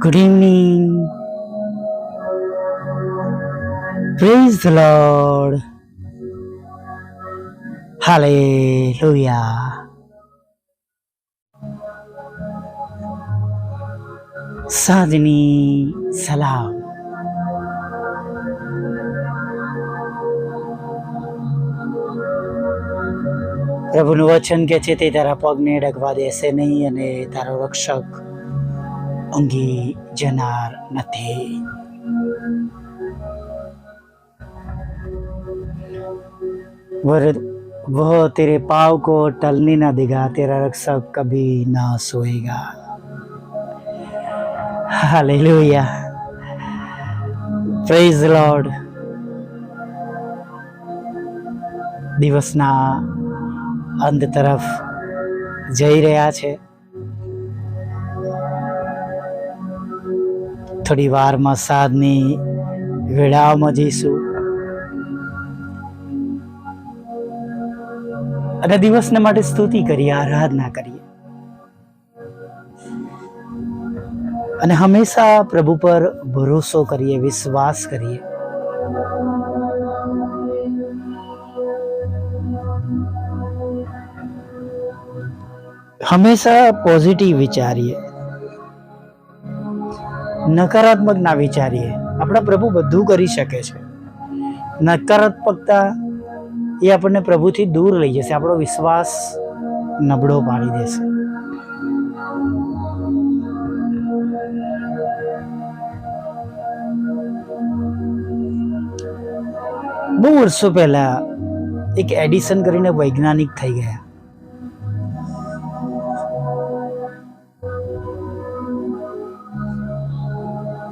Good evening. Praise the Lord. Hallelujah. સાંજની સલામ. પ્રભુનું વચન કે છે તે તારા પગને ડગવા દેશે નહીં અને તારો રક્ષક ઊંઘી જનાર નથી. वह तेरे पाँव को टलने ना देगा, तेरा रक्षक कभी ना सोएगा. हालेलुया. Praise the lord. દિવસના અંત તરફ જઈ રહ્યા છે. થોડી વારમાં સાંજની વેળાઓમાં જઈશું અને દિવસને માટે સ્તુતિ કરીએ, આરાધના કરીએ અને હંમેશા પ્રભુ પર ભરોસો કરીએ, વિશ્વાસ કરીએ. હંમેશા પોઝિટિવ વિચારીએ, નકારાત્મક ના વિચારીએ. આપણા પ્રભુ બધું કરી શકે છે. નકારાત્મકતા એ આપણને પ્રભુથી દૂર લઈ જશે, આપણો વિશ્વાસ નબળો પાડી દેશે. બહુ વર્ષો પહેલા એક એડિસન કરીને વૈજ્ઞાનિક થઈ ગયા.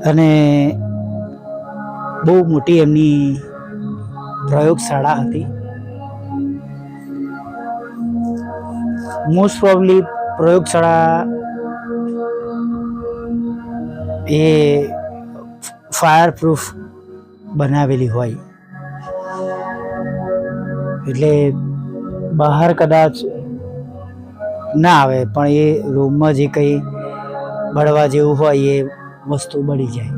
અને બહુ મોટી એમની પ્રયોગશાળા હતી. મોસ્ટ પ્રોબેબલી પ્રયોગશાળા એ ફાયર પ્રૂફ બનાવેલી હોય, એટલે બહાર કદાચ ના આવે પણ એ રૂમમાં જે કંઈ બળવા જેવું હોય એ વસ્તુ બળી જાય.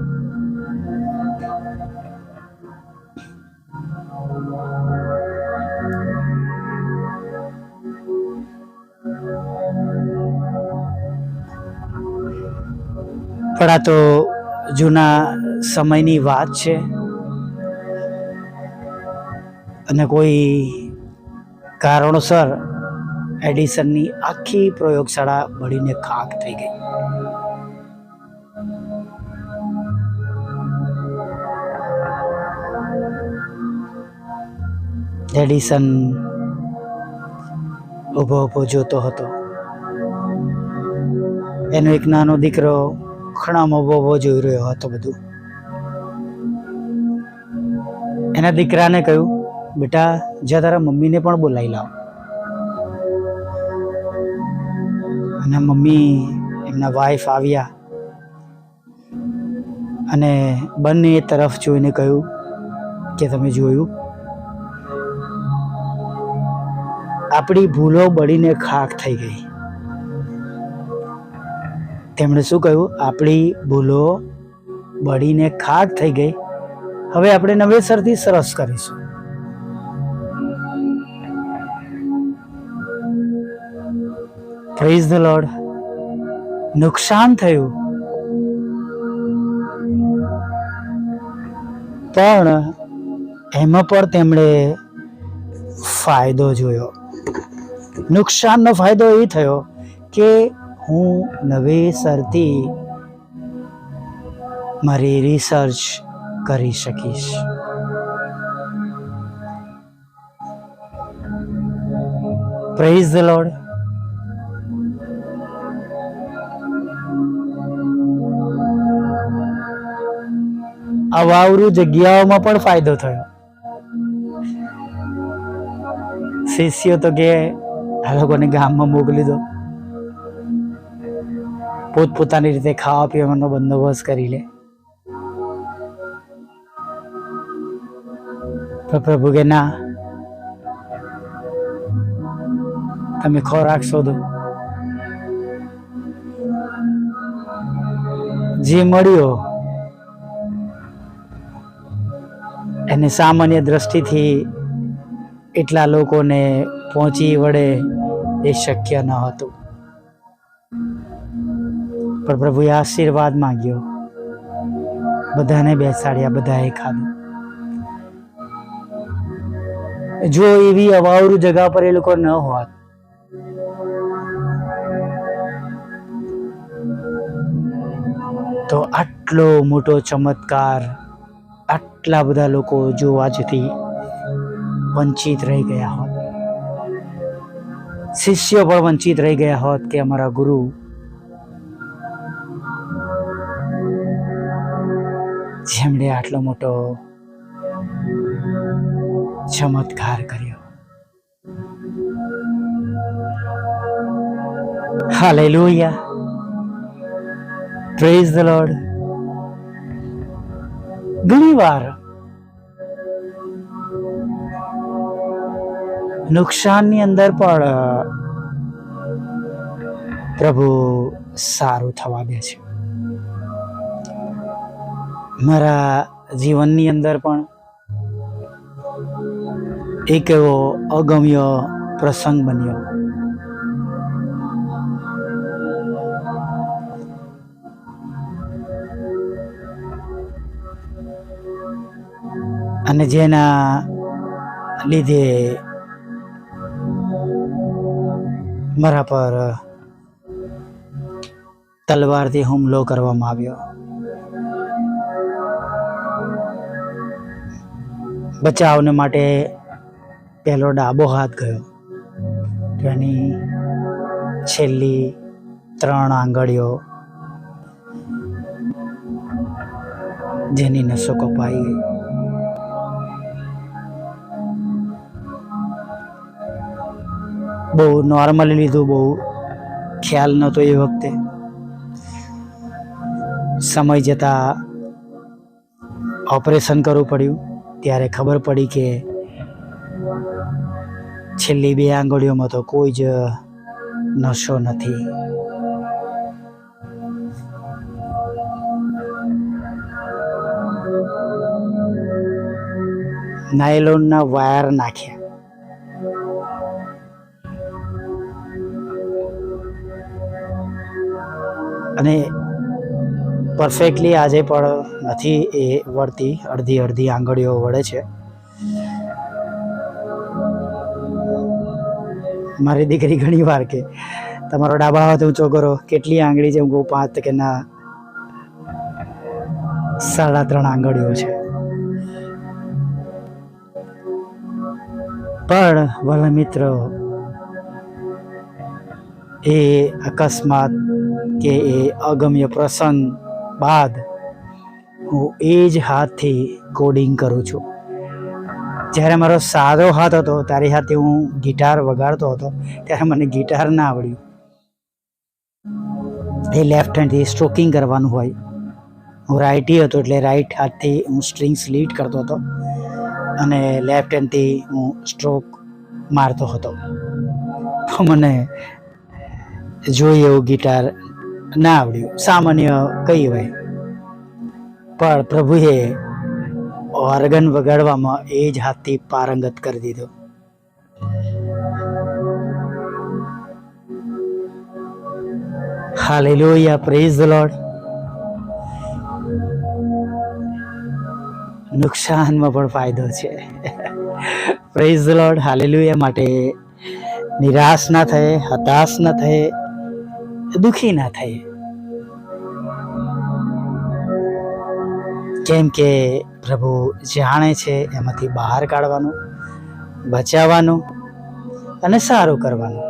પણ આ તો જૂના સમયની વાત છે અને કોઈ કારણોસર એડિસનની આખી પ્રયોગશાળા બળીને ખાક થઈ ગઈ. એડિસન ઊભો ઊભો જોતો હતો. એનો એક નાનો દીકરો ખૂણામાં ઊભો ઊભો જોઈ રહ્યો હતો બધું. એના દીકરાને કહ્યું, બેટા જા તારા મમ્મીને પણ બોલાવી લાવ. અને મમ્મી એમના વાઈફ આવ્યા અને બંને તરફ જોઈને કહ્યું કે તમે જોયું, આપણી ભૂલો બળીને ખાક થઈ ગઈ. તેમણે શું કહ્યું? આપણી ભૂલો બળીને ખાક થઈ ગઈ, હવે આપણે નવેસરથી સરસ કરીશું. Praise the lord. નુકસાન થયું પણ એમાં પણ તેમણે ફાયદો જોયો. નુકસાનનો ફાયદો એ થયો કે હું નવેસરથી મારી રિસર્ચ કરી શકીશ. Praise the lord. અવાવરૂ જગ્યાઓમાં પણ ફાયદો થયો. શિષ્યો તો કે આ લોકોને ગામમાં મોકલી દો, પોતપોતાની રીતે ખાવા પીવાનો બંદોબસ્ત કરી લે. પ્રભુ કે ના, તમે ખોરાક શોધો. જે મળ્યો એને સામાન્ય દ્રષ્ટિથી એટલા લોકોને પહોંચી વળે એ શક્ય ન હતું, પણ પ્રભુએ આશીર્વાદ માંગ્યો, બધાને બેસાડ્યા, બધાએ ખાધું. જો એવી અવાવરૂ જગા પર એ લોકો ન હોત તો આટલો મોટો ચમત્કાર આટલા બધા લોકો જોવાથી વંચિત રહી ગયા હોત. શિષ્યો પણ વંચિત રહી ગયા હોત કે અમારા ગુરુ જેમણે આટલો મોટો ચમત્કાર કર્યો. Hallelujah, praise the lord. ઘણી વાર નુકસાનની અંદર પણ પ્રભુ સારું થવા દે છે. મારા જીવનની અંદર પણ એક એવો અગમ્ય પ્રસંગ બન્યો. અને જેના લીધે મારા પર તલવારથી હુમલો કરવામાં આવ્યો. બચાવને માટે પહેલો ડાબો હાથ ગયો, તો એની છેલ્લી 3 આંગળીઓ જેની નસો કપાઈ ગઈ. બહુ નોર્મલી લીધું, બહુ ખ્યાલ નહોતો એ વખતે. સમય જતાં ઓપરેશન કરવું પડ્યું ત્યારે ખબર પડી કે છેલ્લી 2 આંગળીઓમાં તો કોઈ જ નસો નથી. નાયલોનના વાયર નાખ્યા. અને પરફેક્ટલી આજે પણ નથી એ વળતી, અડધી આંગળીઓ વળે છે. મારી દીકરી ઘણી વાર કે તમારો ડાબા હાથ ઊંચો કરો, કેટલી આંગળી છે? હું કહું 5, કે ના 3.5 આંગળીઓ છે. પણ ભલા મિત્રો, એ અકસ્માત કે એ અગમ્ય પ્રસંગ બાદ હું એ જ હાથથી કોડિંગ કરું છું. જ્યારે મારો સાદો હાથ હતો ત્યારે હાથે હું ગિટાર વગાડતો હતો, ત્યારે મને ગિટાર ના આવડ્યું. એ લેફ્ટ હેન્ડથી સ્ટ્રોકિંગ કરવાનું હોય. હું રાઇટી હતો એટલે રાઇટ હાથથી હું સ્ટ્રિંગ્સ લીડ કરતો હતો અને લેફ્ટ હેન્ડથી હું સ્ટ્રોક મારતો હતો. મને જોઈએ એવું ગિટાર ના આવડ્યું, સામાન્ય કઈ હોય. પણ પ્રભુએ ઓર્ગન વગાડવામાં એ જ હાથથી પારંગત કરી દીધો. Hallelujah, praise the Lord. નુકસાનમાં પણ ફાયદો છે. Praise the Lord, hallelujah. માટે નિરાશ ના થાય, હતાશ ના થાય, દુઃખી ના થાય. કેમ કે પ્રભુ જાણે છે એમાંથી બહાર કાઢવાનું, બચાવવાનું અને સારું કરવાનું.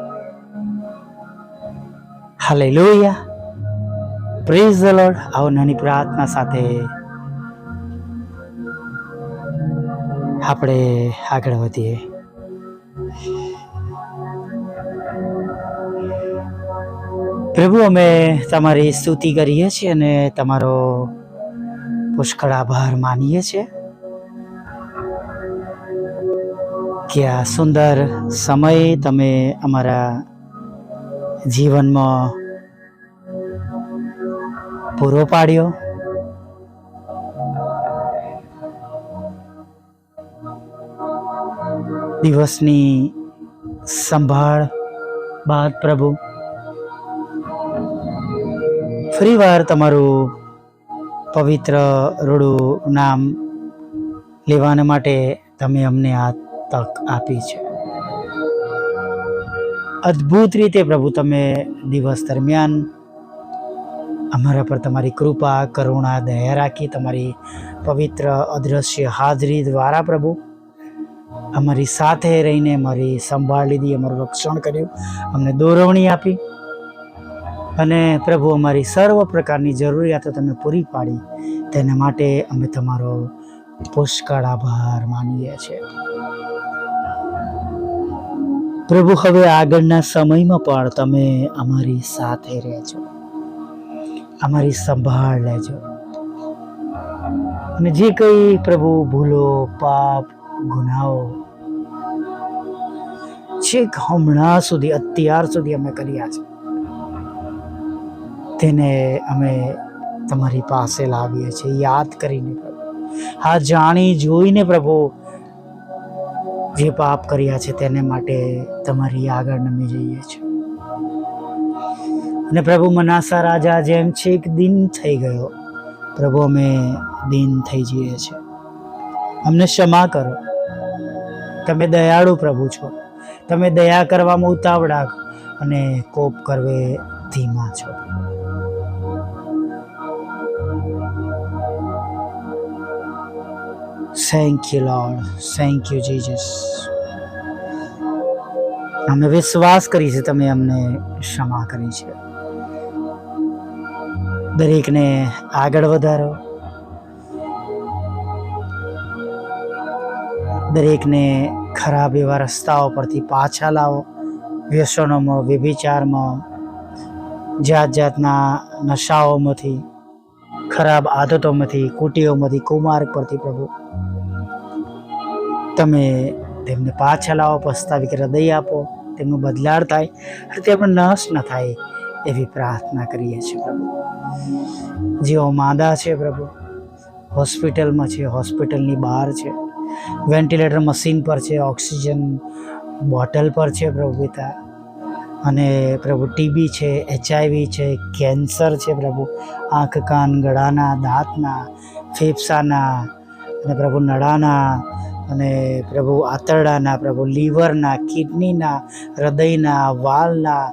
Hallelujah, praise the lord. આવો નાની પ્રાર્થના સાથે આપણે આગળ વધીએ. પ્રભુ, અમે તમારી સ્તુતિ કરીએ છીએ અને તમારો પુષ્કળ આભાર માનીએ છીએ કે આ સુંદર સમય તમે અમારા જીવનમાં પૂરો પાડ્યો. દિવસની સંભાળ બાદ પ્રભુ ફરીવાર તમારું પવિત્ર રૂડું નામ લેવાના માટે તમે અમને આ તક આપી છે. અદ્ભુત રીતે પ્રભુ તમે દિવસ દરમિયાન અમારા પર તમારી કૃપા, કરુણા, દયા રાખી તમારી પવિત્ર અદ્રશ્ય હાજરી દ્વારા પ્રભુ અમારી સાથે રહીને અમારી સંભાળ લીધી, અમારું રક્ષણ કર્યું, અમને દોરવણી આપી અને પ્રભુ અમારી સર્વ પ્રકારની જરૂરિયાતો તમે પૂરી પાડી. તેના માટે અમે તમારો પુષ્કળ આભાર માનીએ છીએ. પ્રભુ હવે આગળના સમયમાં પણ તમે અમારી સાથે રહેજો, અમારી સંભાળ લેજો અને જે કંઈ પ્રભુ ભૂલો, પાપ, ગુનાઓ છેક હમણાં સુધી, અત્યાર સુધી અમે કર્યા છે તેને અમે તમારી પાસે લાવીએ છીએ યાદ કરીને પ્રભુ. હા, જાણી જોઈને પ્રભુ જે પાપ કર્યા છે તેને માટે તમારી આગળ નમી જઈએ છીએ અને પ્રભુ મનાસા રાજા જેમ છેક દિન થઈ ગયો પ્રભુ અમે દિન થઈ જઈએ છીએ. અમને ક્ષમા કરો. તમે દયાળુ પ્રભુ છો. તમે દયા કરવામાં ઉતાવળા અને કોપ કરવે ધીમા છો. Thank you lord, thank you Jesus. અમે વિશ્વાસ કરી છે તમે અમને ક્ષમા કરી છે. દરેકને આગળ વધારો, દરેકને ખરાબ એવા રસ્તાઓ પરથી પાછા લાવો. વ્યસનોમાં, વ્યભિચારમાં, જાત જાતના નશાઓમાંથી, ખરાબ આદતોમાંથી, કુટીઓમાંથી, કુમાર્ગ પરથી પ્રભુ તમે તેમને પાછા લાવો. પસ્તાવી હૃદય આપો, તેમનું બદલાડ થાય અને તે પણ નાશ ન થાય એવી પ્રાર્થના કરીએ છીએ પ્રભુ. જેઓ માંદા છે પ્રભુ, હોસ્પિટલમાં છે, હોસ્પિટલની બહાર છે, વેન્ટિલેટર મશીન પર છે, ઓક્સિજન બોટલ પર છે પ્રભુ પિતા, અને પ્રભુ ટીબી છે, HIV છે, કેન્સર છે પ્રભુ, આંખ, કાન, ગળાના, દાંતના, ફેફસાના અને પ્રભુ નળાના અને પ્રભુ આંતરડાના, પ્રભુ લીવરના, કિડનીના, હૃદયના, વાલના,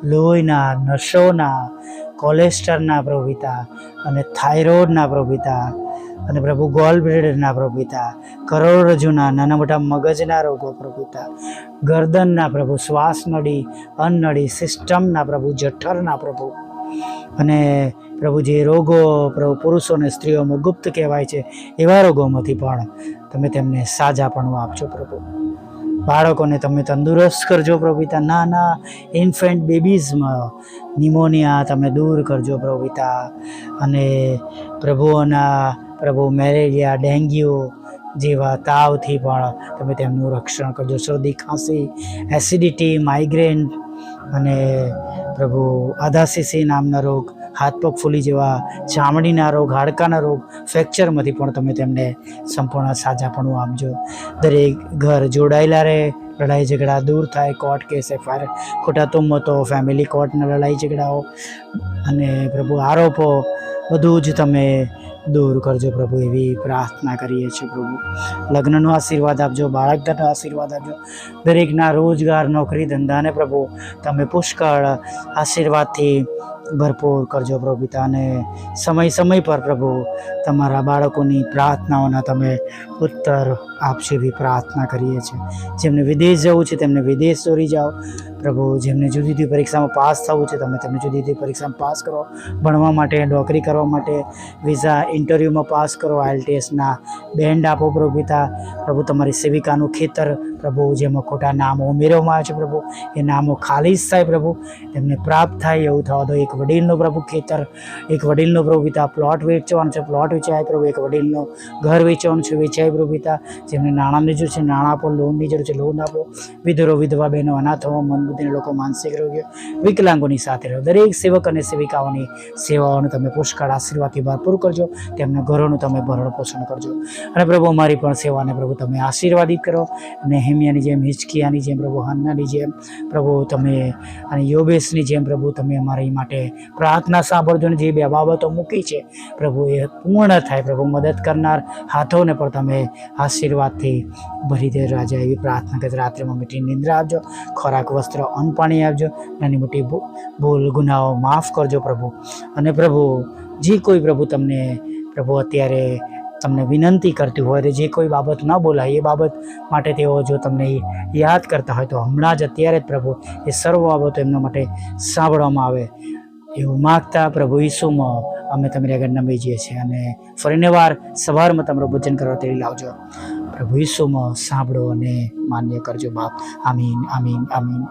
લોહીના, નસોના, કોલેસ્ટરના પ્રભુ પિતા અને થાઇરોઇડના પ્રભુ પિતા અને પ્રભુ ગોલ બ્લેડરના પ્રભુ પિતા, કરોડરજ્જુના, નાના મોટા મગજના રોગો પ્રભુ પિતા, ગરદનના પ્રભુ, શ્વાસ નળી, અન્નળી, સિસ્ટમના પ્રભુ, જઠરના પ્રભુ અને પ્રભુ જે રોગો પ્રભુ પુરુષો અને સ્ત્રીઓમાં ગુપ્ત કહેવાય છે એવા રોગોમાંથી પણ તમે તેમને સાજાપણું આપજો પ્રભુ. બાળકોને તમે તંદુરસ્ત કરજો પ્રભુ પિતા. નાના ઇન્ફન્ટ બેબીઝમાં નિમોનિયા તમે દૂર કરજો પ્રભુ પિતા અને પ્રભુઓના પ્રભુ મેલેરિયા, ડેન્ગ્યુ જેવા તાવથી પણ તમે તેમનું રક્ષણ કરજો. શરદી, ખાંસી, એસિડિટી, માઇગ્રેન અને પ્રભુ આધાસીસી નામના રોગ, હાથ પગ ફૂલી જેવા ચામડીના રોગ, હાડકાના રોગ, ફ્રેક્ચરમાંથી પણ તમે તેમને સંપૂર્ણ સાજાપણું આપજો. દરેક ઘર જોડાયેલા રહે, લડાઈ ઝઘડા દૂર થાય, કોર્ટ કેસ, FIR, ખોટા તુમ્મતો, ફેમિલી કોર્ટના લડાઈ ઝઘડાઓ અને પ્રભુ આરોપો બધું જ તમે દૂર કરજો પ્રભુ એવી પ્રાર્થના કરીએ છીએ પ્રભુ. લગ્નનો આશીર્વાદ આપજો, બાળકનો આશીર્વાદ આપજો. દરેકના રોજગાર, નોકરી, ધંધાને પ્રભુ તમે પુષ્કળ આશીર્વાદથી ભરપૂર કરજો પ્રભુ પિતા અને સમય પર પ્રભુ તમારા બાળકોની પ્રાર્થનાઓના તમે ઉત્તર આપશો એવી પ્રાર્થના કરીએ છીએ. જેમને વિદેશ જવું છે તેમને વિદેશ દોરી જાઓ પ્રભુ. જેમને જુદી જુદી પરીક્ષામાં પાસ થવું છે તમે તેમને જુદી જુદી પરીક્ષામાં પાસ કરો. ભણવા માટે, નોકરી કરવા માટે, વિઝા ઇન્ટરવ્યૂમાં પાસ કરો. IELTSના બેન્ડ આપો પ્રભુ પિતા. પ્રભુ તમારી સેવિકાનું ખેતર પ્રભુ જેમાં ખોટા નામો ઉમેરવામાં આવે છે પ્રભુ એ નામો ખાલીજ થાય પ્રભુ, તેમને પ્રાપ્ત થાય એવું થવા દો. એક વડીલનો પ્રભુ ખેતર, એક વડીલનો પ્રભુ પિતા પ્લોટ વેચવાનો છે, પ્લોટ વેચાય પ્રભુ. એક વડીલનો ઘર વેચવાનું છે, વેચાય પ્રભુ પિતા. જેમને નાણાંની જરૂર છે નાણાં આપો, લોનની જરૂર છે લોન આપો. વિધરો, વિધવા બહેનો, અનાથો, મંદ બુદ્ધિના લોકો, માનસિક રોગીઓ, વિકલાંગોની સાથે રહો. દરેક સેવક અને સેવિકાઓની સેવાઓનું તમે પુષ્કળ આશીર્વાદથી ભરપૂર કરજો. તેમના ઘરોનું તમે ભરણ પોષણ કરજો. અને પ્રભુ અમારી પણ સેવાને પ્રભુ તમે આશીર્વાદિત કરો. નેહેમિયાની જેમ, હિચકિયાની જેમ, પ્રભુ હન્નાની જેમ, પ્રભુ તમે અને યોબેશની જેમ પ્રભુ તમે અમારી માટે પ્રાર્થના સાંભળજો. ને જે બે બાબતો મૂકી છે પ્રભુ એ પૂર્ણ થાય. પ્રભુ મદદ કરનાર હાથોને પણ તમે આશીર્વાદથી ભરી દે રાજા, એવી પ્રાર્થના કરી. રાત્રિમાં મીઠી નિંદ્રા આપજો, ખોરાક, વસ્ત્ર, અન્ન, પાણી આપજો. નાની મોટી ભૂલ ગુનાઓ માફ કરજો પ્રભુ. અને પ્રભુ જે કોઈ પ્રભુ તમને પ્રભુ અત્યારે તમને વિનંતી કરતી હોય, જે કોઈ બાબત ન બોલાય એ બાબત માટે તેઓ જો તમને યાદ કરતા હોય તો હમણાં જ અત્યારે જ પ્રભુ એ સર્વ બાબતો એમના માટે સાંભળવામાં આવે એવું માગતા પ્રભુ ઈસુમાં અમે તમારી આગળ નમી જઈએ છીએ. અને ફરીને વાર સવારમાં તમારું ભજન કરવા તેડી લાવજો. પ્રભુ ઈસુમાં સાંભળો અને માન્ય કરજો બાપ. આમીન, આમીન, આમીન.